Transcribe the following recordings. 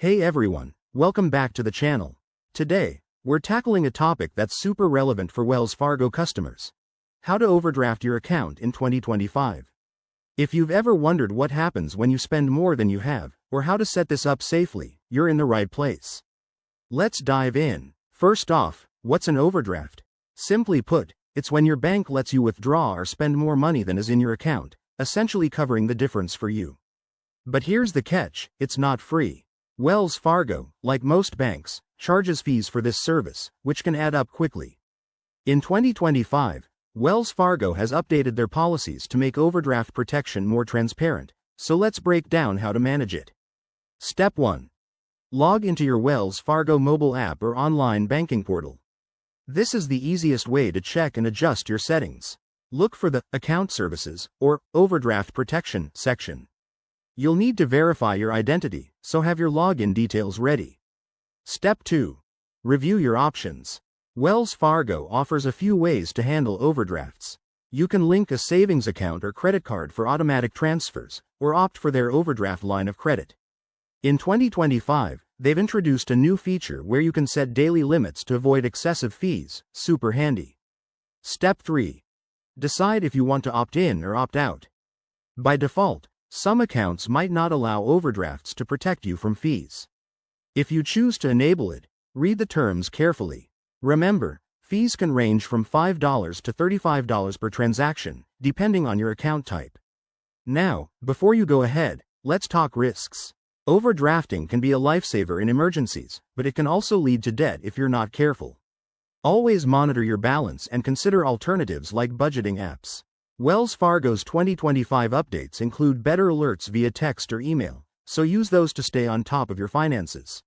Hey everyone, welcome back to the channel. Today, we're tackling a topic that's super relevant for Wells Fargo customers. How to overdraft your account in 2025. If you've ever wondered what happens when you spend more than you have, or how to set this up safely, you're in the right place. Let's dive in. First off, what's an overdraft? Simply put, it's when your bank lets you withdraw or spend more money than is in your account, essentially covering the difference for you. But here's the catch, it's not free. Wells Fargo, like most banks, charges fees for this service, which can add up quickly. In 2025, Wells Fargo has updated their policies to make overdraft protection more transparent, so let's break down how to manage it. Step 1. Log into your Wells Fargo mobile app or online banking portal. This is the easiest way to check and adjust your settings. Look for the Account Services or Overdraft Protection section. You'll need to verify your identity, so have your login details ready. Step 2. Review your options. Wells Fargo offers a few ways to handle overdrafts. You can link a savings account or credit card for automatic transfers, or opt for their overdraft line of credit. In 2025, they've introduced a new feature where you can set daily limits to avoid excessive fees, super handy. Step 3. Decide if you want to opt in or opt out. By default, some accounts might not allow overdrafts to protect you from fees. If you choose to enable it, read the terms carefully. Remember, fees can range from $5 to $35 per transaction, depending on your account type. Now, before you go ahead, let's talk risks. Overdrafting can be a lifesaver in emergencies, but it can also lead to debt if you're not careful. Always monitor your balance and consider alternatives like budgeting apps. Wells Fargo's 2025 updates include better alerts via text or email, so use those to stay on top of your finances.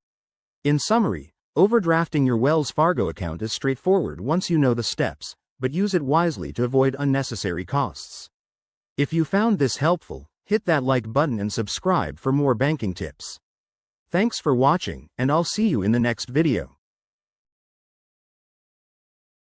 In summary, overdrafting your Wells Fargo account is straightforward once you know the steps, but use it wisely to avoid unnecessary costs. If you found this helpful, hit that like button and subscribe for more banking tips. Thanks for watching, and I'll see you in the next video.